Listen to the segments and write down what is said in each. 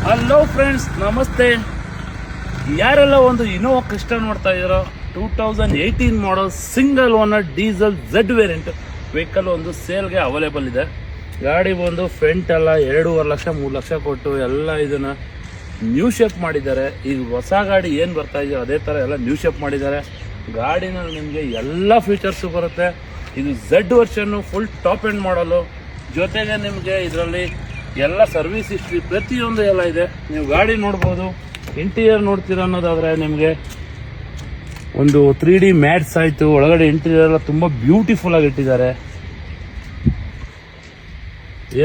Hello friends, ನಮಸ್ತೆ. ಯಾರೆಲ್ಲ ಒಂದು ಇನೋವಾ ಕ್ರಿಸ್ಟಾ ನೋಡ್ತಾ ಇದ್ದೀರೋ, 2018 model single owner diesel Z variant vehicle ಒಂದು ಸೇಲ್ಗೆ ಅವೈಲೇಬಲ್ ಇದೆ. ಗಾಡಿ ಬಂದು ಫ್ರಂಟ್ ಎಲ್ಲ 2.5 ಲಕ್ಷ 3 ಲಕ್ಷ ಕೊಟ್ಟು ಎಲ್ಲ ಇದನ್ನ ನ್ಯೂ ಶೇಪ್ ಮಾಡಿದ್ದಾರೆ. ಈಗ ಹೊಸ ಗಾಡಿ ಏನು ಬರ್ತಾ ಇದೆಯೋ ಅದೇ ಥರ ಎಲ್ಲ ನ್ಯೂ ಶೇಪ್ ಮಾಡಿದ್ದಾರೆ. ಗಾಡಿನಲ್ಲಿ ನಿಮಗೆ ಎಲ್ಲ ಫೀಚರ್ಸು ಬರುತ್ತೆ. ಇದು ಝೆಡ್ ವರ್ಷನ್ನು ಫುಲ್ ಟಾಪ್ ಎಂಡ್ ಮಾಡಲು, ಜೊತೆಗೆ ನಿಮಗೆ ಇದರಲ್ಲಿ ಎಲ್ಲ ಸರ್ವಿಸ್ ಹಿಸ್ಟ್ರಿ ಪ್ರತಿಯೊಂದು ಎಲ್ಲ ಇದೆ. ನೀವು ಗಾಡಿ ನೋಡ್ಬೋದು. ಇಂಟೀರಿಯರ್ ನೋಡ್ತೀರ ಅನ್ನೋದಾದರೆ ನಿಮಗೆ ಒಂದು 3D ಮ್ಯಾಟ್ಸ್ ಆಯಿತು. ಒಳಗಡೆ ಇಂಟೀರಿಯರ್ ಎಲ್ಲ ತುಂಬ ಬ್ಯೂಟಿಫುಲ್ ಆಗಿ ಇಟ್ಟಿದ್ದಾರೆ.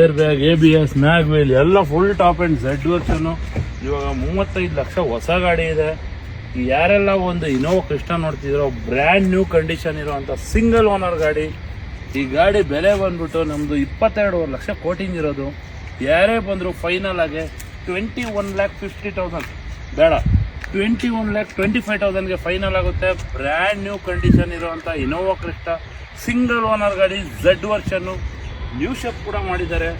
Air bag, ABS, mag wheel ಎಲ್ಲ ಫುಲ್ ಟಾಪ್ ಆ್ಯಂಡ್ ಝೆಡ್ ವರ್ಷನ್ನು. ಇವಾಗ 35 ಲಕ್ಷ ಹೊಸ ಗಾಡಿ ಇದೆ. ಯಾರೆಲ್ಲ ಒಂದು ಇನೋವಾ ಕ್ರಿಸ್ಟಾ ನೋಡ್ತಿದ್ರು, ಬ್ರ್ಯಾಂಡ್ ನ್ಯೂ ಕಂಡೀಷನ್ ಇರೋವಂಥ ಸಿಂಗಲ್ ಓನರ್ ಗಾಡಿ. ಈ ಗಾಡಿ ಬೆಲೆ ಬಂದ್ಬಿಟ್ಟು ನಮ್ಮದು 22.5 ಲಕ್ಷ ಕೋಟಿಂಗ್ ಇರೋದು. ಯಾರೇ ಬಂದರೂ ಫೈನಲ್ ಆಗಿ 21,50,000 ಬೇಡ, 21,25,000ಗೆ ಫೈನಲ್ ಆಗುತ್ತೆ. ಬ್ರ್ಯಾಂಡ್ ನ್ಯೂ ಕಂಡೀಷನ್ ಇರುವಂಥ ಇನೋವಾ ಕ್ರಿಸ್ಟಾ ಸಿಂಗಲ್ ಓನರ್ ಗಾಡಿ, ಝೆಡ್ ವರ್ಷನ್ನು ನ್ಯೂ ಶೇಪ್ ಕೂಡ ಮಾಡಿದ್ದಾರೆ.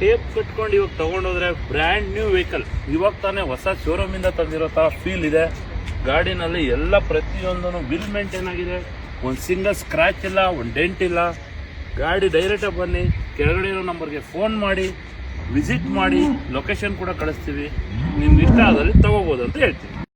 ಟೇಪ್ ಕಟ್ಕೊಂಡು ಇವಾಗ ತೊಗೊಂಡೋದ್ರೆ ಬ್ರ್ಯಾಂಡ್ ನ್ಯೂ ವೆಹಿಕಲ್, ಇವಾಗ ತಾನೇ ಹೊಸ ಶೋರೂಮಿಂದ ತಂದಿರೋ ಥರ ಫೀಲ್ ಇದೆ. ಗಾಡಿನಲ್ಲಿ ಎಲ್ಲ ಪ್ರತಿಯೊಂದೂ ಬಿಲ್ ಮೇಂಟೈನ್ ಆಗಿದೆ. ಒಂದು ಸಿಂಗಲ್ ಸ್ಕ್ರ್ಯಾಚ್ ಇಲ್ಲ, ಒಂದು ಡೆಂಟ್ ಇಲ್ಲ. ಗಾಡಿ ಡೈರೆಕ್ಟಾಗಿ ಬನ್ನಿ, ಕೆಳಗಡೆ ಇರೋ ನಂಬರ್ಗೆ ಫೋನ್ ಮಾಡಿ, ವಿಸಿಟ್ ಮಾಡಿ, ಲೊಕೇಶನ್ ಕೂಡ ಕಳಿಸ್ತೀವಿ. ನಿಮ್ಗೆ ಇಷ್ಟ ಆದಲ್ಲಿ ತಗೋಬೋದು ಅಂತ ಹೇಳ್ತೀವಿ.